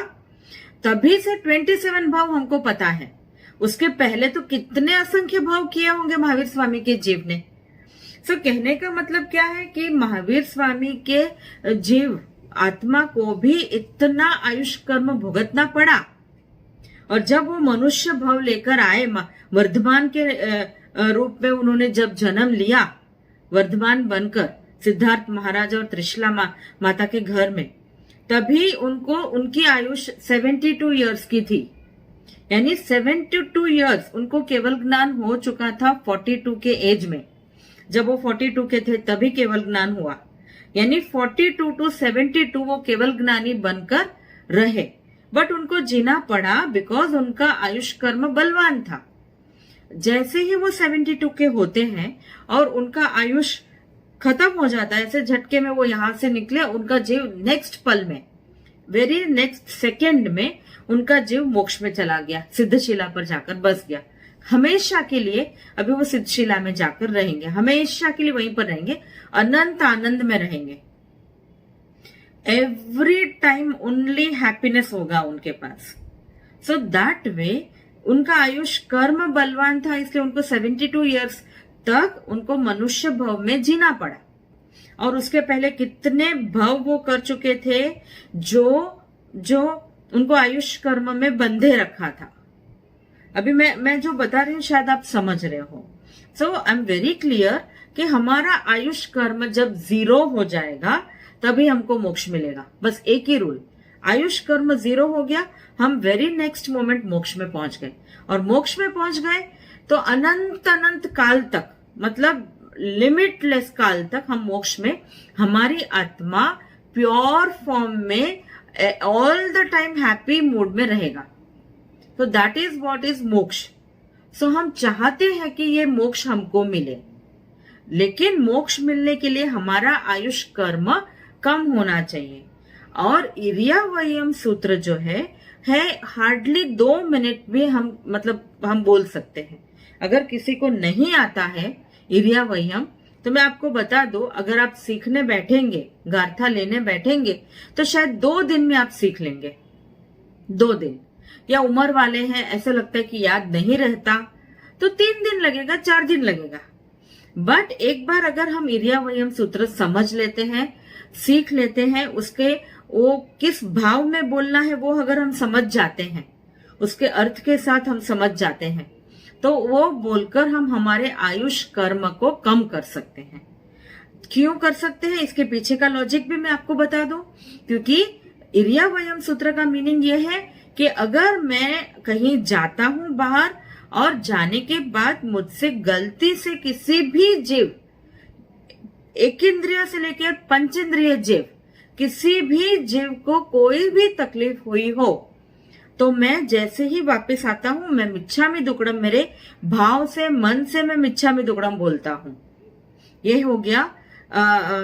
तभी से 27 भाव हमको पता है। उसके पहले तो कितने असंख्य भाव किए होंगे महावीर स्वामी के जीव ने। सो कहने का मतलब क्या है कि महावीर स्वामी के जीव आत्मा को भी इतना आयुष कर्म भुगतना पड़ा। और जब वो मनुष्य भव लेकर आए, वर्धमान के रूप में उन्होंने जब जन्म लिया, वर्धमान बनकर सिद्धार्थ महाराज और त्रिशला माता के घर में, तभी उनकी आयुष 72 इयर्स की थी। यानी 72 इयर्स उनको केवल ज्ञान हो चुका था 42 के एज में। जब वो 42 के थे तभी केवल ज्ञान हुआ। यानी 42 to 72 वो केवल ज्ञानी बनकर रहे, बट उनको जीना पड़ा बिकॉज उनका आयुष कर्म बलवान था। जैसे ही वो 72 के होते हैं और उनका आयुष खत्म हो जाता है, ऐसे झटके में वो यहां से निकले, उनका जीव नेक्स्ट पल में, वेरी नेक्स्ट सेकेंड में उनका जीव मोक्ष में चला गया, सिद्धशिला पर जाकर बस गया हमेशा के लिए। अभी वो सिद्धशिला में जाकर रहेंगे, हमेशा के लिए वहीं पर रहेंगे, अनंत आनंद में रहेंगे। एवरी टाइम ओनली हैप्पीनेस होगा उनके पास। सो दैट वे उनका आयुष कर्म बलवान था, इसलिए उनको 72 ईयर्स तक उनको मनुष्य भव में जीना पड़ा। और उसके पहले कितने भव वो कर चुके थे जो उनको आयुष कर्म में बंधे रखा था। अभी मैं जो बता रही हूँ शायद आप समझ रहे हो। सो आई एम वेरी क्लियर कि हमारा आयुष कर्म जब 0 हो जाएगा तभी हमको मोक्ष मिलेगा। बस एक ही रूल, आयुष कर्म 0 हो गया, हम वेरी नेक्स्ट मोमेंट मोक्ष में पहुंच गए। और मोक्ष में पहुंच गए तो अनंत अनंत काल तक, मतलब लिमिटलेस काल तक हम मोक्ष में, हमारी आत्मा प्योर फॉर्म में all the time happy mood में रहेगा। तो दैट इज व्हाट इज मोक्ष। सो हम चाहते हैं कि ये मोक्ष हमको मिले, लेकिन मोक्ष मिलने के लिए हमारा आयुष कर्म कम होना चाहिए। और इरियावयम सूत्र जो है हार्डली 2 मिनट भी हम बोल सकते हैं। अगर किसी को नहीं आता है इरियावयम, तो मैं आपको बता दूं, अगर आप सीखने बैठेंगे, गार्था लेने बैठेंगे, तो शायद 2 दिन में आप सीख लेंगे। 2 दिन, या उम्र वाले हैं ऐसा लगता है कि याद नहीं रहता, तो 3 दिन लगेगा, 4 दिन लगेगा। बट एक बार अगर हम इरियावयम सूत्र समझ लेते हैं, सीख लेते हैं, उसके वो किस भाव में बोलना है वो अगर हम समझ जाते हैं, उसके अर्थ के साथ हम समझ जाते हैं, तो वो बोलकर हम हमारे आयुष कर्म को कम कर सकते हैं। क्यों कर सकते हैं, इसके पीछे का लॉजिक भी मैं आपको बता दूं। क्योंकि इरियावयम सूत्र का मीनिंग ये है कि अगर मैं कहीं जाता हूं बाहर और जाने के बाद मुझसे गलती से किसी भी जीव, एक इंद्रिय से लेकर 5 इंद्रिय जीव, किसी भी जीव को कोई भी तकलीफ हुई हो, तो मैं जैसे ही वापस आता हूं, मैं मिच्छामि दुक्कडम, मेरे भाव से, मन से मैं मिच्छामि दुक्कडम बोलता हूं। ये हो गया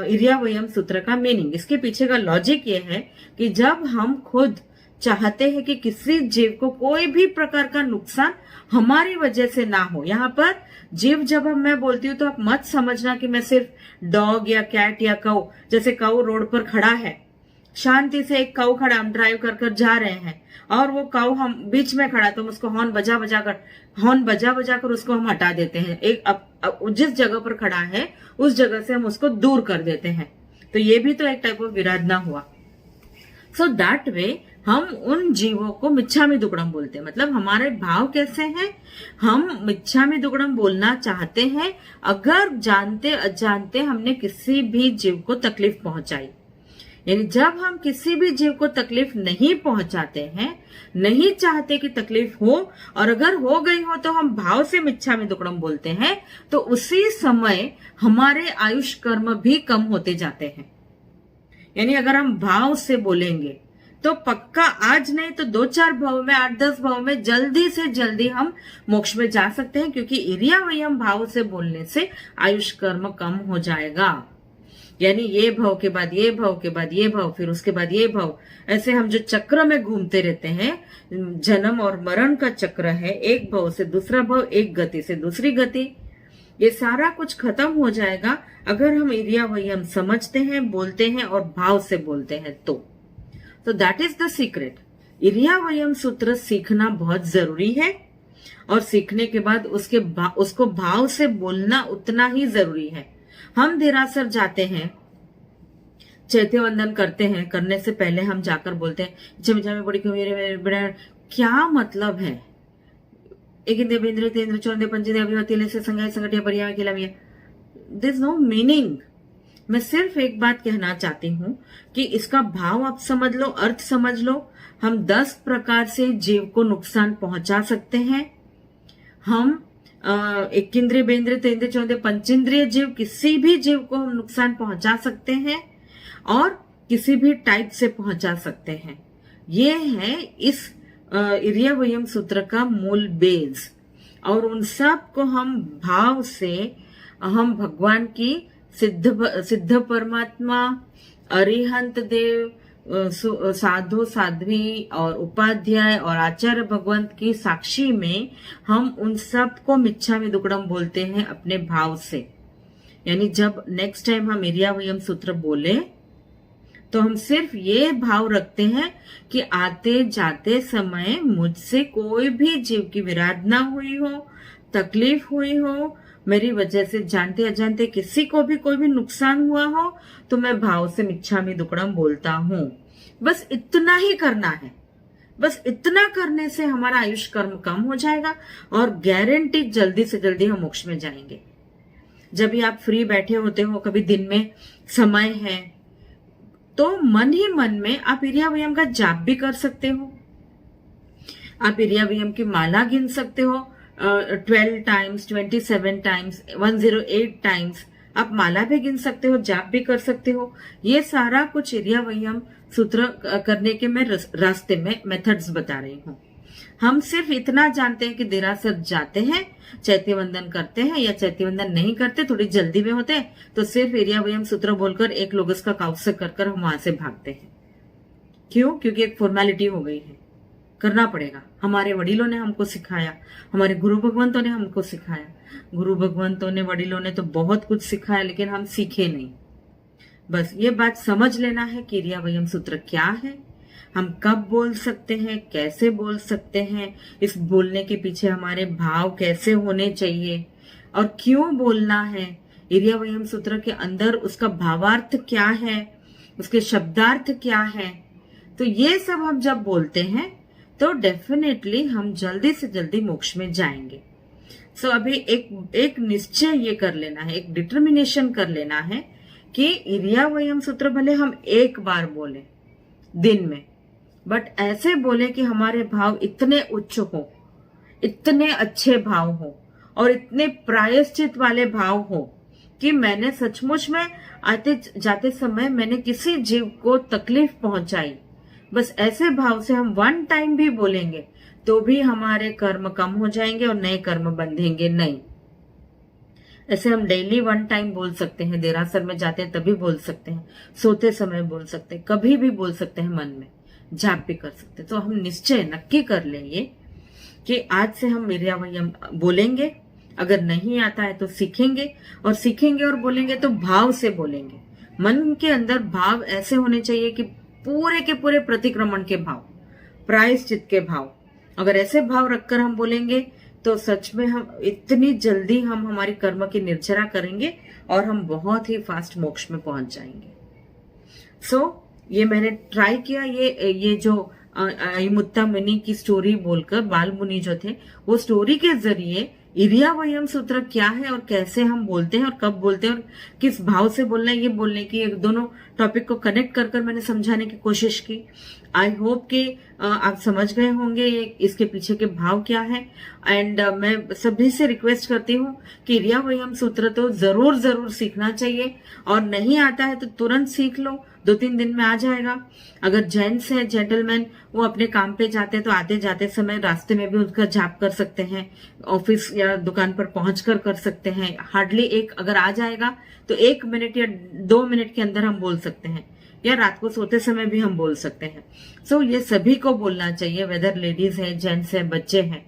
इरियावयम सूत्र का मीनिंग। इसके पीछे का लॉजिक ये है कि जब हम खुद चाहते हैं कि किसी जीव को कोई भी प्रकार का नुकसान हमारी वजह से ना हो, यहाँ पर जीव जब मैं बोलती हूँ तो आप मत समझना कि मैं सिर्फ डॉग या कैट या काऊ, जैसे काऊ रोड पर खड़ा है, शांति से एक काऊ खड़ा, हम ड्राइव कर कर जा रहे हैं और वो काऊ हम बीच में खड़ा, तो हम उसको हॉर्न बजा बजा कर उसको हम हटा देते हैं। जिस जगह पर खड़ा है उस जगह से हम उसको दूर कर देते हैं, तो ये भी तो एक टाइप ऑफ विराधना हुआ। सो दैट वे हम उन जीवों को मिच्छामि दुक्कडम बोलते हैं। मतलब हमारे भाव कैसे हैं, हम मिच्छामि दुक्कडम बोलना चाहते हैं अगर जानते अजानते हमने किसी भी जीव को तकलीफ पहुंचाई। यानी जब हम किसी भी जीव को तकलीफ नहीं पहुंचाते हैं, नहीं चाहते कि तकलीफ हो, और अगर हो गई हो तो हम भाव से मिच्छामि दुक्कडम बोलते हैं, तो उसी समय हमारे आयुष कर्म भी कम होते जाते हैं। यानी अगर हम भाव से बोलेंगे तो पक्का आज नहीं तो 2-4 भाव में, 8-10 भाव में जल्दी से जल्दी हम मोक्ष में जा सकते हैं, क्योंकि इरियावयम भाव से बोलने से आयुष कर्म कम हो जाएगा। यानी ये भाव के बाद ये भाव के बाद ये भाव, फिर उसके बाद ये भाव, ऐसे हम जो चक्र में घूमते रहते हैं, जन्म और मरण का चक्र है, एक भाव से दूसरा भाव, एक गति से दूसरी गति, ये सारा कुछ खत्म हो जाएगा अगर हम इरियावयम समझते हैं, बोलते हैं और भाव से बोलते हैं। तो दैट इज द सीक्रेट। इरियावयम सूत्र सीखना बहुत जरूरी है, और सीखने के बाद उसको भाव से बोलना उतना ही जरूरी है। हम देरासर जाते हैं, चैत्य वंदन करते हैं, करने से पहले हम जाकर बोलते हैं झमी बड़ी मेरे, क्या मतलब है? एक इंद्रिय बेंद्रिय तेंद्र चौंदे पंचेंद्रिय अभिवतिले से संगय संगठिया परिया खिलामिया, देयर इज नो मीनिंग। मैं सिर्फ एक बात कहना चाहती हूँ कि इसका भाव आप समझ लो, अर्थ समझ लो। हम 10 प्रकार से जीव को नुकसान पहुंचा सकते हैं। हम एक इंद्रिय बेंद्रिय तेंद्रिय चौंदे पंचेंद्रिय जीव, किसी भी जीव को हम नुकसान पहुंचा सकते हैं और किसी भी टाइप से पहुंचा सकते हैं। ये है इस इरियावयम सूत्र का मूल बेस। और उन सब को हम भाव से, हम भगवान की सिद्ध परमात्मा, अरिहंत देव, साधु साध्वी और उपाध्याय और आचार्य भगवंत की साक्षी में हम उन सब को मिच्छामि दुक्कडम बोलते हैं अपने भाव से। यानी जब नेक्स्ट टाइम हम इरियावयम सूत्र बोले तो हम सिर्फ ये भाव रखते हैं कि आते जाते समय मुझसे कोई भी जीव की विराधना हुई हो, तकलीफ हुई हो, मेरी वजह से जानते अजानते किसी को भी कोई भी नुकसान हुआ हो, तो मैं भाव से मिच्छामि दुक्कडम बोलता हूँ। बस इतना ही करना है। बस इतना करने से हमारा आयुष कर्म कम हो जाएगा और गारंटी जल्दी से जल्दी हम मोक्ष में जाएंगे। जब भी आप फ्री बैठे होते हो, कभी दिन में समय है, तो मन ही मन में आप इरियावयम का जाप भी कर सकते हो। आप इरियावयम की माला गिन सकते हो 12 टाइम्स, 27 टाइम्स, 108 टाइम्स। आप माला भी गिन सकते हो, जाप भी कर सकते हो। ये सारा कुछ इरियावयम सूत्र करने के मैं रास्ते में मेथड्स बता रही हूँ। हम सिर्फ इतना जानते हैं कि देरासर जाते हैं, चैती वंदन करते हैं या चैती वंदन नहीं करते, थोड़ी जल्दी में होते हैं, तो सिर्फ इरियावयम सूत्र बोलकर एक लोगस का काउसक कर हम वहां से भागते हैं। क्यों? क्योंकि एक फॉर्मेलिटी हो गई है, करना पड़ेगा। हमारे वडीलों ने हमको सिखाया, हमारे गुरु भगवंतों ने हमको सिखाया। गुरु भगवंतों ने, वडीलों ने तो बहुत कुछ सिखाया, लेकिन हम सीखे नहीं। बस ये बात समझ लेना है कि इरियावयम सूत्र क्या है, हम कब बोल सकते हैं, कैसे बोल सकते हैं, इस बोलने के पीछे हमारे भाव कैसे होने चाहिए और क्यों बोलना है, इरियावयम सूत्र के अंदर उसका भावार्थ क्या है, उसके शब्दार्थ क्या है। तो ये सब हम जब बोलते हैं तो डेफिनेटली हम जल्दी से जल्दी मोक्ष में जाएंगे। सो अभी एक निश्चय ये कर लेना है, एक डिटर्मिनेशन कर लेना है कि इरियावयम सूत्र भले हम एक बार बोले दिन में, बट ऐसे बोले कि हमारे भाव इतने उच्च हो, इतने अच्छे भाव हो और इतने प्रायश्चित वाले भाव हो कि मैंने सचमुच में आते जाते समय मैंने किसी जीव को तकलीफ पहुंचाई। बस ऐसे भाव से हम 1 टाइम भी बोलेंगे तो भी हमारे कर्म कम हो जाएंगे और नए कर्म बंधेंगे नहीं। ऐसे हम डेली 1 टाइम बोल सकते हैं, देरासर में जाते हैं तभी बोल सकते हैं, सोते समय बोल सकते हैं, कभी भी बोल सकते हैं, मन में जाप भी कर सकते हैं। तो हम निश्चय नक्की कर लेंगे कि आज से हम इरियावयम बोलेंगे। अगर नहीं आता है तो सीखेंगे और बोलेंगे तो भाव से बोलेंगे। मन के अंदर भाव ऐसे होने चाहिए कि पूरे के पूरे प्रतिक्रमण के भाव, प्रायश्चित के भाव। अगर ऐसे भाव रखकर हम बोलेंगे तो सच में हम इतनी जल्दी हम हमारी कर्म की निर्जरा करेंगे और हम बहुत ही फास्ट मोक्ष में पहुंच जाएंगे। ये मैंने ट्राई किया। ये जो अयमुत्ता मुनि की स्टोरी बोलकर, बाल मुनि जो थे, वो स्टोरी के जरिए इरियावयम सूत्र क्या है और कैसे हम बोलते हैं और कब बोलते हैं और किस भाव से बोलना है, ये बोलने की दोनों टॉपिक को कनेक्ट कर मैंने समझाने की कोशिश की। आई होप कि आप समझ गए होंगे ये इसके पीछे के भाव क्या है। एंड मैं सभी से रिक्वेस्ट करती हूँ कि इरियावयम सूत्र तो जरूर सीखना चाहिए और नहीं आता है तो तुरंत सीख लो, 2-3 दिन में आ जाएगा। अगर जेंट्स है, जेंटलमैन, वो अपने काम पे जाते हैं तो आते जाते समय रास्ते में भी उनका जाप कर सकते हैं, ऑफिस या दुकान पर पहुंचकर कर सकते हैं। हार्डली अगर आ जाएगा तो 1 मिनट या 2 मिनट के अंदर हम बोल सकते हैं, या रात को सोते समय भी हम बोल सकते हैं। ये सभी को बोलना चाहिए, वेदर लेडीज है, जेंट्स है, बच्चे हैं।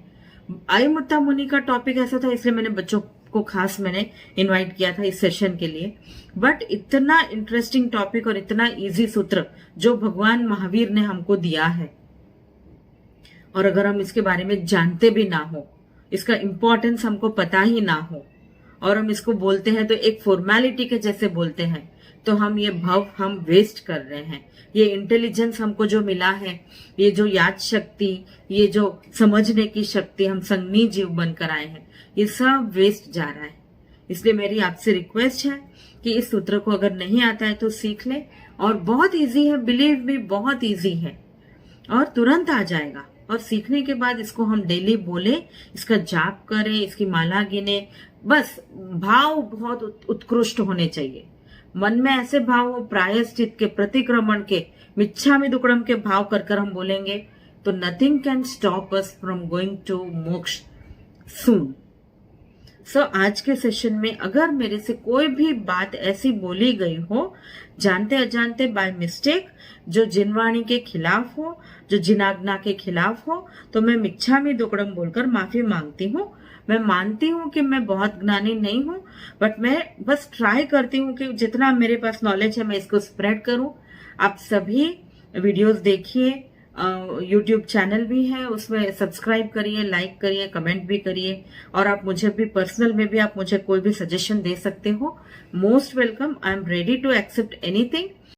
अयमुत्ता मुनि का टॉपिक ऐसा था इसलिए मैंने बच्चों को खास मैंने इनवाइट किया था इस सेशन के लिए। बट इतना इंटरेस्टिंग टॉपिक और इतना इजी सूत्र जो भगवान महावीर ने हमको दिया है, और अगर हम इसके बारे में जानते भी ना हो, इसका इंपॉर्टेंस हमको पता ही ना हो, और हम इसको बोलते हैं तो एक फॉर्मेलिटी के जैसे बोलते हैं, तो हम ये भाव हम वेस्ट कर रहे हैं। ये इंटेलिजेंस हमको जो मिला है, ये जो याद शक्ति, ये जो समझने की शक्ति, हम संगनी जीव बनकर आए हैं, ये सब वेस्ट जा रहा है। इसलिए मेरी आपसे रिक्वेस्ट है कि इस सूत्र को अगर नहीं आता है तो सीख ले, और बहुत इजी है, बिलीव मी, बहुत इजी है और तुरंत आ जाएगा। और सीखने के बाद इसको हम डेली बोले, इसका जाप करें, इसकी माला गिने। बस भाव बहुत उत्कृष्ट होने चाहिए, मन में ऐसे भाव हो, प्रायश्चित के, प्रतिक्रमण के, मिच्छामि दुक्कडम के भाव कर हम बोलेंगे तो nothing can stop us from going to moksha soon. सो आज के सेशन में अगर मेरे से कोई भी बात ऐसी बोली गई हो जानते अजानते बाय मिस्टेक, जो जिनवाणी के खिलाफ हो, जो जिनाग्ना के खिलाफ हो, तो मैं मिच्छामी दुक्कड़म बोलकर माफी मांगती हूँ। मैं मानती हूँ कि मैं बहुत ज्ञानी नहीं हूँ, बट मैं बस ट्राई करती हूँ कि जितना मेरे पास नॉलेज है मैं इसको स्प्रेड करूँ। आप सभी वीडियोस देखिए, यूट्यूब चैनल भी है, उसमें सब्सक्राइब करिए, लाइक करिए, कमेंट भी करिए, और आप मुझे भी पर्सनल में भी आप मुझे कोई भी सजेशन दे सकते हो। Most welcome, I am ready to accept anything.